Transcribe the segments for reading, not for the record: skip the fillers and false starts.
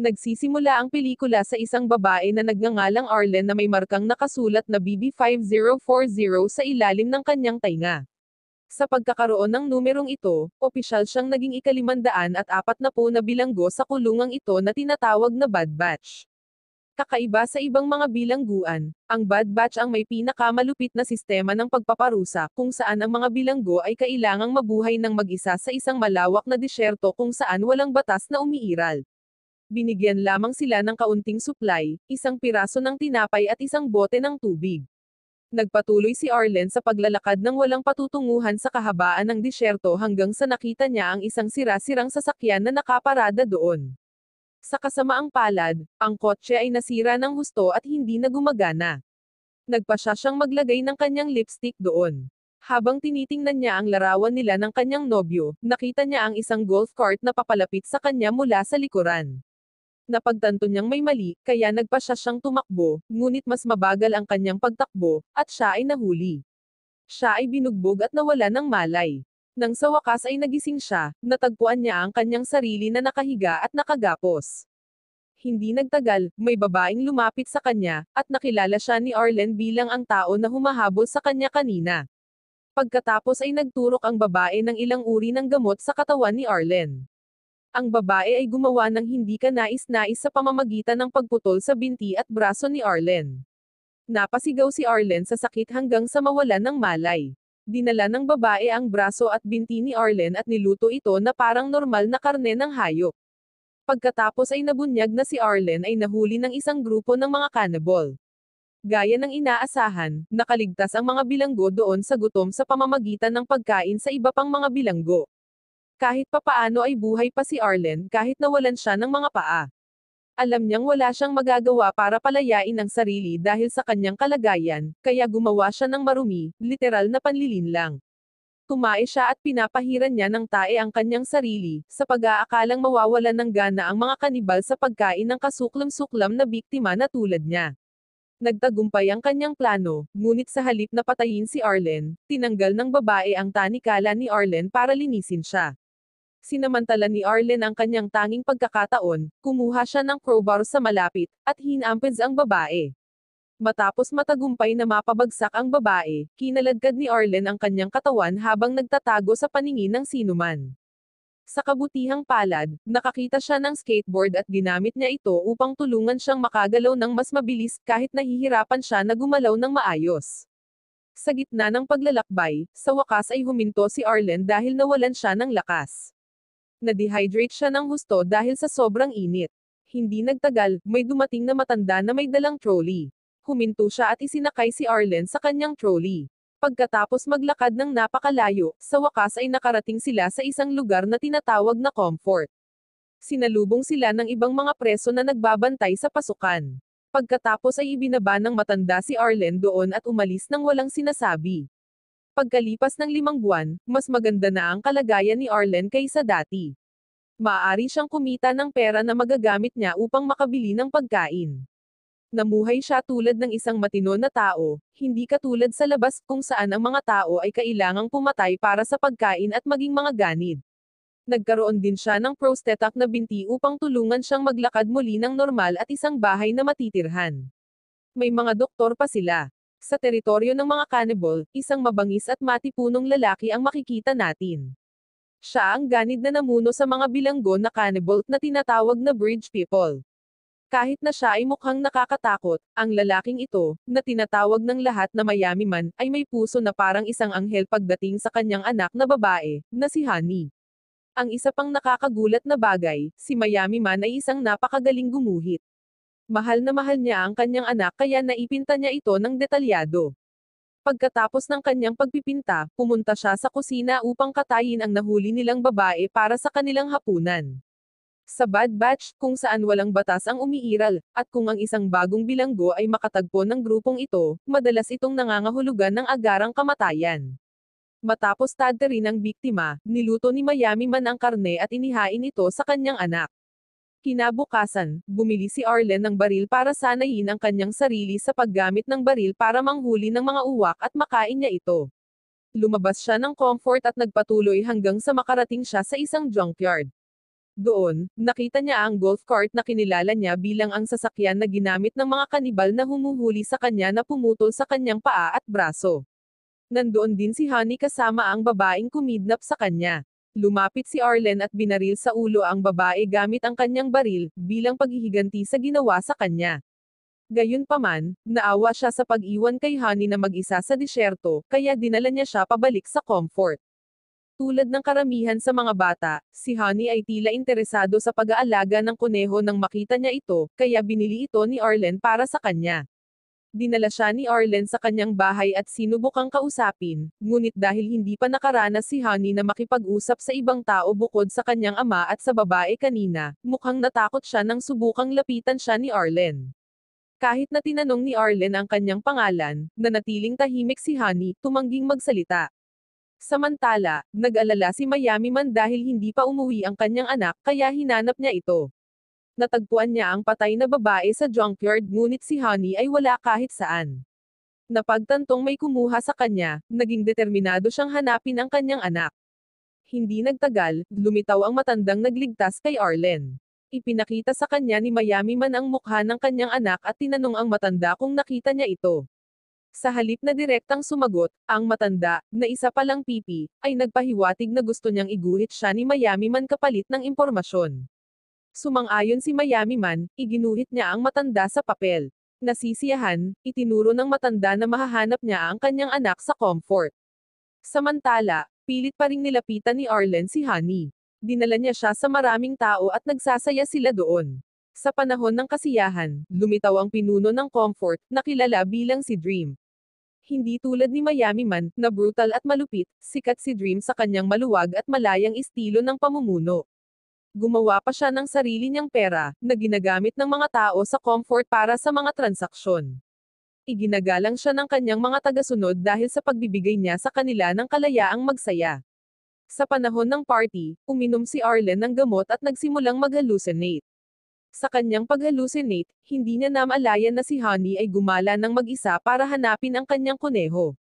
Nagsisimula ang pelikula sa isang babae na nagngangalang Arlen na may markang nakasulat na BB5040 sa ilalim ng kanyang tainga. Sa pagkakaroon ng numerong ito, opisyal siyang naging 540 na bilanggo sa kulungang ito na tinatawag na Bad Batch. Kakaiba sa ibang mga bilangguan, ang Bad Batch ang may pinakamalupit na sistema ng pagpaparusa kung saan ang mga bilanggo ay kailangang mabuhay ng mag-isa sa isang malawak na disyerto kung saan walang batas na umiiral. Binigyan lamang sila ng kaunting supply, isang piraso ng tinapay at isang bote ng tubig. Nagpatuloy si Arlen sa paglalakad ng walang patutunguhan sa kahabaan ng disyerto hanggang sa nakita niya ang isang sira-sirang sasakyan na nakaparada doon. Sa kasamaang palad, ang kotse ay nasira ng husto at hindi na gumagana. Nagpasya siyang maglagay ng kanyang lipstick doon. Habang tinitingnan niya ang larawan nila ng kanyang nobyo, nakita niya ang isang golf cart na papalapit sa kanya mula sa likuran. Napagtanto niyang may mali, kaya nagpasya siyang tumakbo, ngunit mas mabagal ang kanyang pagtakbo, at siya ay nahuli. Siya ay binugbog at nawala ng malay. Nang sa wakas ay nagising siya, natagpuan niya ang kanyang sarili na nakahiga at nakagapos. Hindi nagtagal, may babaeng lumapit sa kanya, at nakilala siya ni Arlen bilang ang tao na humahabol sa kanya kanina. Pagkatapos ay nagturok ang babae ng ilang uri ng gamot sa katawan ni Arlen. Ang babae ay gumawa ng hindi kanais-nais sa pamamagitan ng pagputol sa binti at braso ni Arlen. Napasigaw si Arlen sa sakit hanggang sa mawalan ng malay. Dinala ng babae ang braso at binti ni Arlen at niluto ito na parang normal na karne ng hayop. Pagkatapos ay nabunyag na si Arlen ay nahuli ng isang grupo ng mga cannibal. Gaya ng inaasahan, nakaligtas ang mga bilanggo doon sa gutom sa pamamagitan ng pagkain sa iba pang mga bilanggo. Kahit papaano ay buhay pa si Arlen kahit nawalan siya ng mga paa. Alam niyang wala siyang magagawa para palayain ang sarili dahil sa kanyang kalagayan, kaya gumawa siya ng marumi, literal na panlilinlang. Tumae siya at pinapahiran niya ng tae ang kanyang sarili, sa pag-aakalang mawawalan ng gana ang mga kanibal sa pagkain ng kasuklam-suklam na biktima na tulad niya. Nagtagumpay ang kanyang plano, ngunit sa halip na patayin si Arlen, tinanggal ng babae ang tanikala ni Arlen para linisin siya. Sinamantala ni Arlen ang kanyang tanging pagkakataon, kumuha siya ng crowbar sa malapit, at hinampeds ang babae. Matapos matagumpay na mapabagsak ang babae, kinaladkad ni Arlen ang kanyang katawan habang nagtatago sa paningin ng sinuman. Sa kabutihang palad, nakakita siya ng skateboard at ginamit niya ito upang tulungan siyang makagalaw ng mas mabilis kahit nahihirapan siya na gumalaw ng maayos. Sa gitna ng paglalakbay, sa wakas ay huminto si Arlen dahil nawalan siya ng lakas. Na-dehydrate siya ng husto dahil sa sobrang init. Hindi nagtagal, may dumating na matanda na may dalang trolley. Huminto siya at isinakay si Arlen sa kanyang trolley. Pagkatapos maglakad ng napakalayo, sa wakas ay nakarating sila sa isang lugar na tinatawag na Comfort. Sinalubong sila ng ibang mga preso na nagbabantay sa pasukan. Pagkatapos ay ibinaba ng matanda si Arlen doon at umalis nang walang sinasabi. Pagkalipas ng 5 buwan, mas maganda na ang kalagayan ni Arlen kaysa dati. Maaari siyang kumita ng pera na magagamit niya upang makabili ng pagkain. Namuhay siya tulad ng isang matino na tao, hindi katulad sa labas kung saan ang mga tao ay kailangang pumatay para sa pagkain at maging mga ganid. Nagkaroon din siya ng prosthetic na binti upang tulungan siyang maglakad muli ng normal at isang bahay na matitirhan. May mga doktor pa sila. Sa teritoryo ng mga cannibal, isang mabangis at matipunong lalaki ang makikita natin. Siya ang ganid na namuno sa mga bilanggo na cannibal na tinatawag na bridge people. Kahit na siya ay mukhang nakakatakot, ang lalaking ito, na tinatawag ng lahat na mayami man, ay may puso na parang isang anghel pagdating sa kanyang anak na babae, na si Honey. Ang isa pang nakakagulat na bagay, si Miami Man ay isang napakagaling gumuhit. Mahal niya ang kanyang anak kaya naipinta niya ito ng detalyado. Pagkatapos ng kanyang pagpipinta, pumunta siya sa kusina upang katayin ang nahuli nilang babae para sa kanilang hapunan. Sa Bad Batch, kung saan walang batas ang umiiral, at kung ang isang bagong bilanggo ay makatagpo ng grupong ito, madalas itong nangangahulugan ng agarang kamatayan. Matapos tadtarin ang biktima, niluto ni Miami Man ang karne at inihain ito sa kanyang anak. Kinabukasan, bumili si Arlen ng baril para sanayin ang kanyang sarili sa paggamit ng baril para manghuli ng mga uwak at makain niya ito. Lumabas siya ng comfort at nagpatuloy hanggang sa makarating siya sa isang junkyard. Doon, nakita niya ang golf cart na kinilala niya bilang ang sasakyan na ginamit ng mga kanibal na humuhuli sa kanya na pumutol sa kanyang paa at braso. Nandoon din si Honey kasama ang babaeng kumidnap sa kanya. Lumapit si Arlen at binaril sa ulo ang babae gamit ang kanyang baril, bilang paghihiganti sa ginawa sa kanya. Gayunpaman, naawa siya sa pag-iwan kay Honey na mag-isa sa disyerto, kaya dinala niya siya pabalik sa comfort. Tulad ng karamihan sa mga bata, si Honey ay tila interesado sa pag-aalaga ng kuneho nang makita niya ito, kaya binili ito ni Arlen para sa kanya. Dinala siya ni Arlen sa kanyang bahay at sinubukang kausapin, ngunit dahil hindi pa nakaranas si Honey na makipag-usap sa ibang tao bukod sa kanyang ama at sa babae kanina, mukhang natakot siya nang subukang lapitan siya ni Arlen. Kahit na tinanong ni Arlen ang kanyang pangalan, nanatiling tahimik si Honey, tumangging magsalita. Samantala, nag-alala si Miami Man dahil hindi pa umuwi ang kanyang anak, kaya hinanap niya ito. Natagpuan niya ang patay na babae sa junkyard ngunit si Honey ay wala kahit saan. Napagtantong may kumuha sa kanya, naging determinado siyang hanapin ang kanyang anak. Hindi nagtagal, lumitaw ang matandang nagligtas kay Arlen. Ipinakita sa kanya ni Miami Man ang mukha ng kanyang anak at tinanong ang matanda kung nakita niya ito. Sa halip na direktang sumagot, ang matanda, na isa palang pipi, ay nagpahiwatig na gusto niyang iguhit siya ni Miami Man kapalit ng impormasyon. Sumang-ayon si Miami Man, iginuhit niya ang matanda sa papel. Nasisiyahan, itinuro ng matanda na mahahanap niya ang kanyang anak sa comfort. Samantala, pilit pa ring nilapitan ni Arlen si Honey. Dinala niya siya sa maraming tao at nagsasaya sila doon. Sa panahon ng kasiyahan, lumitaw ang pinuno ng comfort, na kilala bilang si Dream. Hindi tulad ni Miami Man, na brutal at malupit, sikat si Dream sa kanyang maluwag at malayang estilo ng pamumuno. Gumawa pa siya ng sarili niyang pera, na ginagamit ng mga tao sa comfort para sa mga transaksyon. Iginagalang siya ng kanyang mga tagasunod dahil sa pagbibigay niya sa kanila ng kalayaang magsaya. Sa panahon ng party, uminom si Arlen ng gamot at nagsimulang mag-hallucinate. Sa kanyang pag-hallucinate, hindi niya namalayan na si Honey ay gumala ng mag-isa para hanapin ang kanyang kuneho.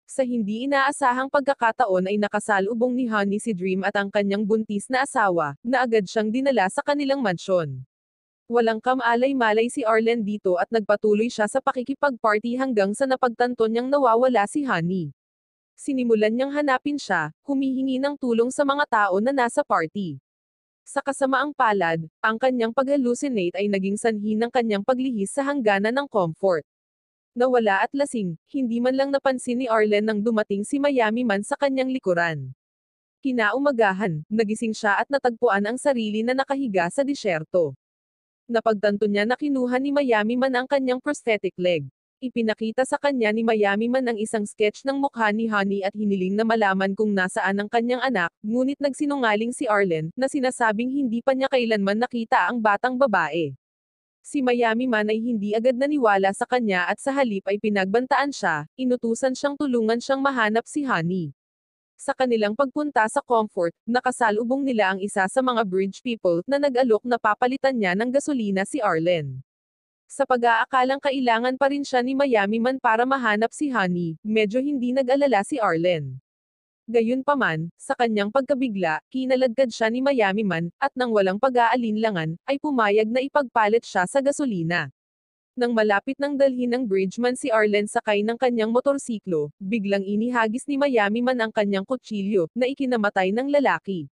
Sa hindi inaasahang pagkakataon ay nakasalubong ni Honey si Dream at ang kanyang buntis na asawa, na agad siyang dinala sa kanilang mansyon. Walang kamalay-malay si Arlen dito at nagpatuloy siya sa pakikipag-party hanggang sa napagtanto niyang nawawala si Honey. Sinimulan niyang hanapin siya, humihingi ng tulong sa mga tao na nasa party. Sa kasamaang palad, ang kanyang pag-hallucinate ay naging sanhi ng kanyang paglihis sa hangganan ng comfort. Nawala at lasing, hindi man lang napansin ni Arlen nang dumating si Miami Man sa kanyang likuran. Kinaumagahan, nagising siya at natagpuan ang sarili na nakahiga sa disyerto. Napagtanto niya na kinuha ni Miami Man ang kanyang prosthetic leg. Ipinakita sa kanya ni Miami Man ang isang sketch ng mukha ni Honey at hiniling na malaman kung nasaan ang kanyang anak, ngunit nagsinungaling si Arlen, na sinasabing hindi pa niya kailanman nakita ang batang babae. Si Miami Man ay hindi agad naniwala sa kanya at sa halip ay pinagbantaan siya, inutusan siyang tulungan siyang mahanap si Honey. Sa kanilang pagpunta sa comfort, nakasalubong nila ang isa sa mga bridge people na nag-alok na papalitan niya ng gasolina si Arlen. Sa pag-aakalang kailangan pa rin siya ni Miami Man para mahanap si Honey, medyo hindi nag-alala si Arlen. Gayunpaman, sa kanyang pagkabigla, kinaladkad siya ni Miami Man, at nang walang pag-aalinlangan, ay pumayag na ipagpalit siya sa gasolina. Nang malapit nang dalhin ng bridgeman si Arlen sakay ng kanyang motorsiklo, biglang inihagis ni Miami Man ang kanyang kutsilyo, na ikinamatay ng lalaki.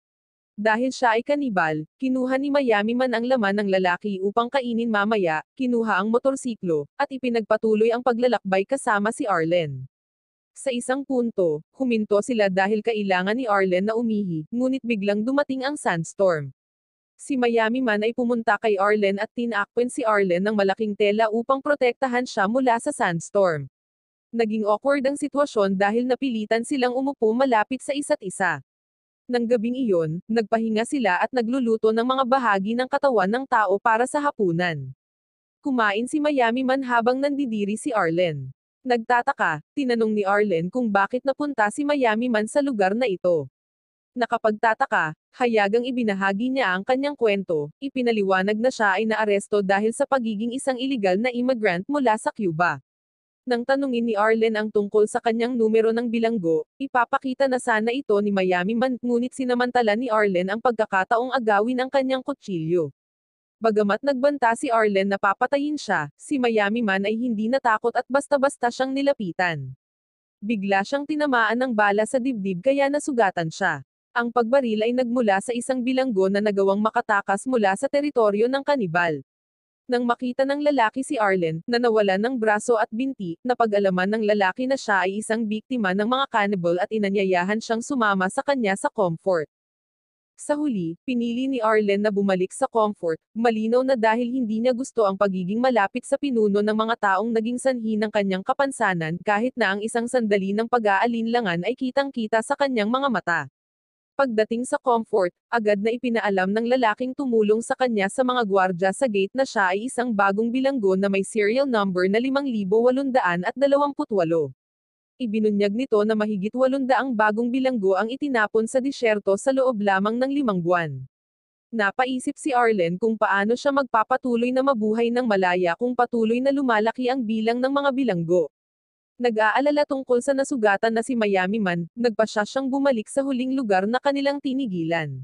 Dahil siya ay kanibal, kinuha ni Miami Man ang laman ng lalaki upang kainin mamaya, kinuha ang motorsiklo, at ipinagpatuloy ang paglalakbay kasama si Arlen. Sa isang punto, huminto sila dahil kailangan ni Arlen na umihi, ngunit biglang dumating ang sandstorm. Si Miami Man ay pumunta kay Arlen at tinakpan si Arlen ng malaking tela upang protektahan siya mula sa sandstorm. Naging awkward ang sitwasyon dahil napilitan silang umupo malapit sa isa't isa. Nang gabing iyon, nagpahinga sila at nagluluto ng mga bahagi ng katawan ng tao para sa hapunan. Kumain si Miami Man habang nandidiri si Arlen. Nagtataka, tinanong ni Arlen kung bakit napunta si Miami Man sa lugar na ito. Nakapagtataka, hayagang ibinahagi niya ang kanyang kwento, ipinaliwanag na siya ay naaresto dahil sa pagiging isang illegal na immigrant mula sa Cuba. Nang tanungin ni Arlen ang tungkol sa kanyang numero ng bilanggo, ipapakita na sana ito ni Miami Man, ngunit sinamantala ni Arlen ang pagkakataong agawin ang kanyang kutsilyo. Bagamat nagbanta si Arlen na papatayin siya, si Miami Man ay hindi natakot at basta-basta siyang nilapitan. Bigla siyang tinamaan ng bala sa dibdib kaya nasugatan siya. Ang pagbaril ay nagmula sa isang bilanggo na nagawang makatakas mula sa teritoryo ng kanibal. Nang makita ng lalaki si Arlen, na nawalan ng braso at binti, napag-alaman ng lalaki na siya ay isang biktima ng mga cannibal at inanyayahan siyang sumama sa kanya sa comfort. Sa huli, pinili ni Arlen na bumalik sa comfort, malinaw na dahil hindi niya gusto ang pagiging malapit sa pinuno ng mga taong naging sanhi ng kanyang kapansanan kahit na ang isang sandali ng pag-aalinlangan ay kitang-kita sa kanyang mga mata. Pagdating sa comfort, agad na ipinaalam ng lalaking tumulong sa kanya sa mga gwardya sa gate na siya ay isang bagong bilanggo na may serial number na 5,828. Ibinunyag nito na mahigit 800 bagong bilanggo ang itinapon sa disyerto sa loob lamang ng 5 buwan. Napaisip si Arlen kung paano siya magpapatuloy na mabuhay ng malaya kung patuloy na lumalaki ang bilang ng mga bilanggo. Nag-aalala tungkol sa nasugatan na si Miami Man, nagpasya siyang bumalik sa huling lugar na kanilang tinigilan.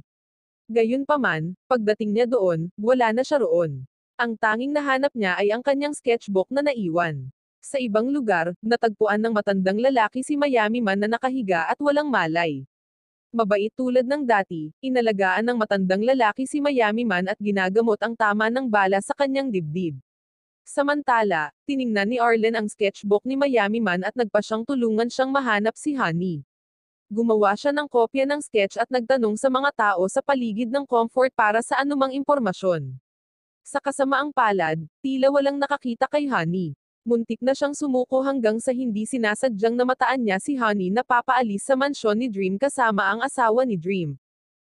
Gayunpaman, pagdating niya doon, wala na siya roon. Ang tanging nahanap niya ay ang kanyang sketchbook na naiwan. Sa ibang lugar, natagpuan ng matandang lalaki si Miami Man na nakahiga at walang malay. Mabait tulad ng dati, inalagaan ng matandang lalaki si Miami Man at ginagamot ang tama ng bala sa kanyang dibdib. Samantala, tiningnan ni Arlen ang sketchbook ni Miami Man at nagpasyang tulungan siyang mahanap si Honey. Gumawa siya ng kopya ng sketch at nagtanong sa mga tao sa paligid ng comfort para sa anumang impormasyon. Sa kasamaang palad, tila walang nakakita kay Honey. Muntik na siyang sumuko hanggang sa hindi sinasadyang namataan niya si Honey na papaalis sa mansyon ni Dream kasama ang asawa ni Dream.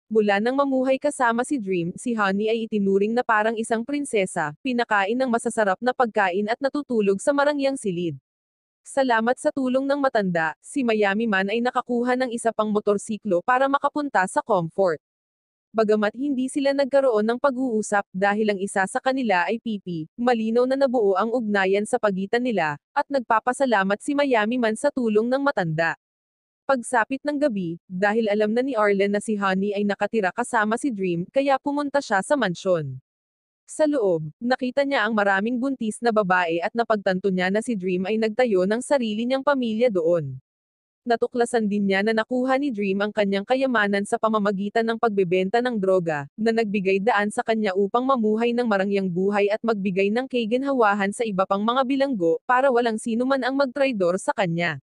Mula nang mamuhay kasama si Dream, si Honey ay itinuring na parang isang prinsesa, pinakain ng masasarap na pagkain at natutulog sa marangyang silid. Salamat sa tulong ng matanda, si Miami Man ay nakakuha ng isa pang motorsiklo para makapunta sa comfort. Bagamat hindi sila nagkaroon ng pag-uusap dahil ang isa sa kanila ay pipi, malinaw na nabuo ang ugnayan sa pagitan nila, at nagpapasalamat si Miami Man sa tulong ng matanda. Pagsapit ng gabi, dahil alam na ni Arlen na si Honey ay nakatira kasama si Dream, kaya pumunta siya sa mansyon. Sa loob, nakita niya ang maraming buntis na babae at napagtanto niya na si Dream ay nagtayo ng sarili niyang pamilya doon. Natuklasan din niya na nakuha ni Dream ang kanyang kayamanan sa pamamagitan ng pagbebenta ng droga, na nagbigay daan sa kanya upang mamuhay ng marangyang buhay at magbigay ng kaginhawahan sa iba pang mga bilanggo, para walang sino man ang magtraidor sa kanya.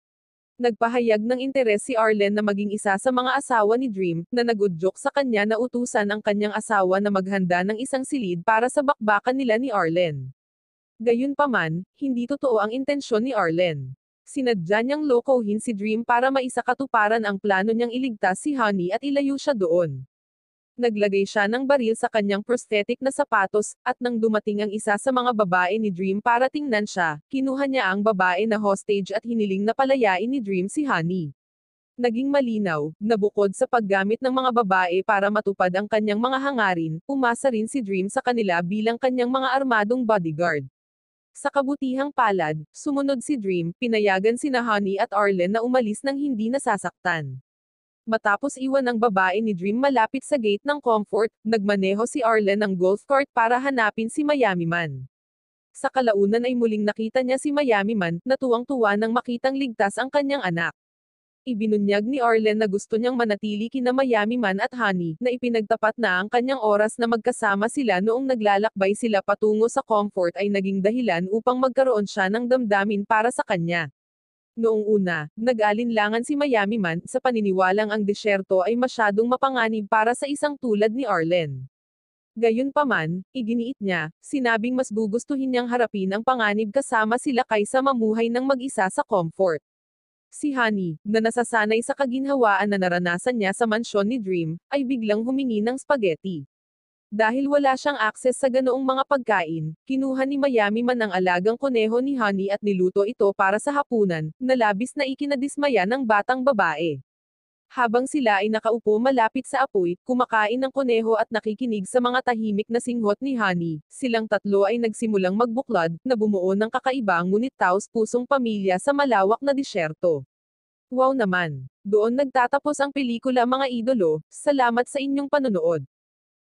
Nagpahayag ng interes si Arlen na maging isa sa mga asawa ni Dream, na nagudyok sa kanya na utusan ang kanyang asawa na maghanda ng isang silid para sa bakbakan nila ni Arlen. Gayunpaman, hindi totoo ang intensyon ni Arlen. Sinadya niyang lokohin si Dream para maisakatuparan ang plano niyang iligtas si Honey at ilayo siya doon. Naglagay siya ng baril sa kanyang prosthetic na sapatos, at nang dumating ang isa sa mga babae ni Dream para tingnan siya, kinuha niya ang babae na hostage at hiniling na palayain ni Dream si Honey. Naging malinaw, na bukod sa paggamit ng mga babae para matupad ang kanyang mga hangarin, umasa rin si Dream sa kanila bilang kanyang mga armadong bodyguard. Sa kabutihang palad, sumunod si Dream, pinayagan sina Honey at Arlen na umalis nang hindi nasasaktan. Matapos iwan ang babae ni Dream malapit sa gate ng comfort, nagmaneho si Arlen ng golf cart para hanapin si Miami Man. Sa kalaunan ay muling nakita niya si Miami Man, na tuwang-tuwa nang makitang ligtas ang kanyang anak. Ibinunyag ni Arlen na gusto niyang manatili kina Miami Man at Honey, na ipinagtapat na ang kanyang oras na magkasama sila noong naglalakbay sila patungo sa comfort ay naging dahilan upang magkaroon siya ng damdamin para sa kanya. Noong una, nag-alinlangan si Miami Man sa paniniwalang ang disyerto ay masyadong mapanganib para sa isang tulad ni Arlen. Gayunpaman, iginiit niya, sinabing mas gugustuhin niyang harapin ang panganib kasama sila kaysa mamuhay ng mag-isa sa comfort. Si Honey, na nasasanay sa kaginhawaan na naranasan niya sa mansyon ni Dream, ay biglang humingi ng spaghetti. Dahil wala siyang akses sa ganoong mga pagkain, kinuha ni Miami Man ang alagang kuneho ni Honey at niluto ito para sa hapunan, na labis na ikinadismaya ng batang babae. Habang sila ay nakaupo malapit sa apoy, kumakain ng kuneho at nakikinig sa mga tahimik na singhot ni Honey, silang tatlo ay nagsimulang magbuklod, na bumuo ng kakaiba ngunit taos-pusong pamilya sa malawak na disyerto. Wow naman! Doon nagtatapos ang pelikula mga idolo, salamat sa inyong panonood.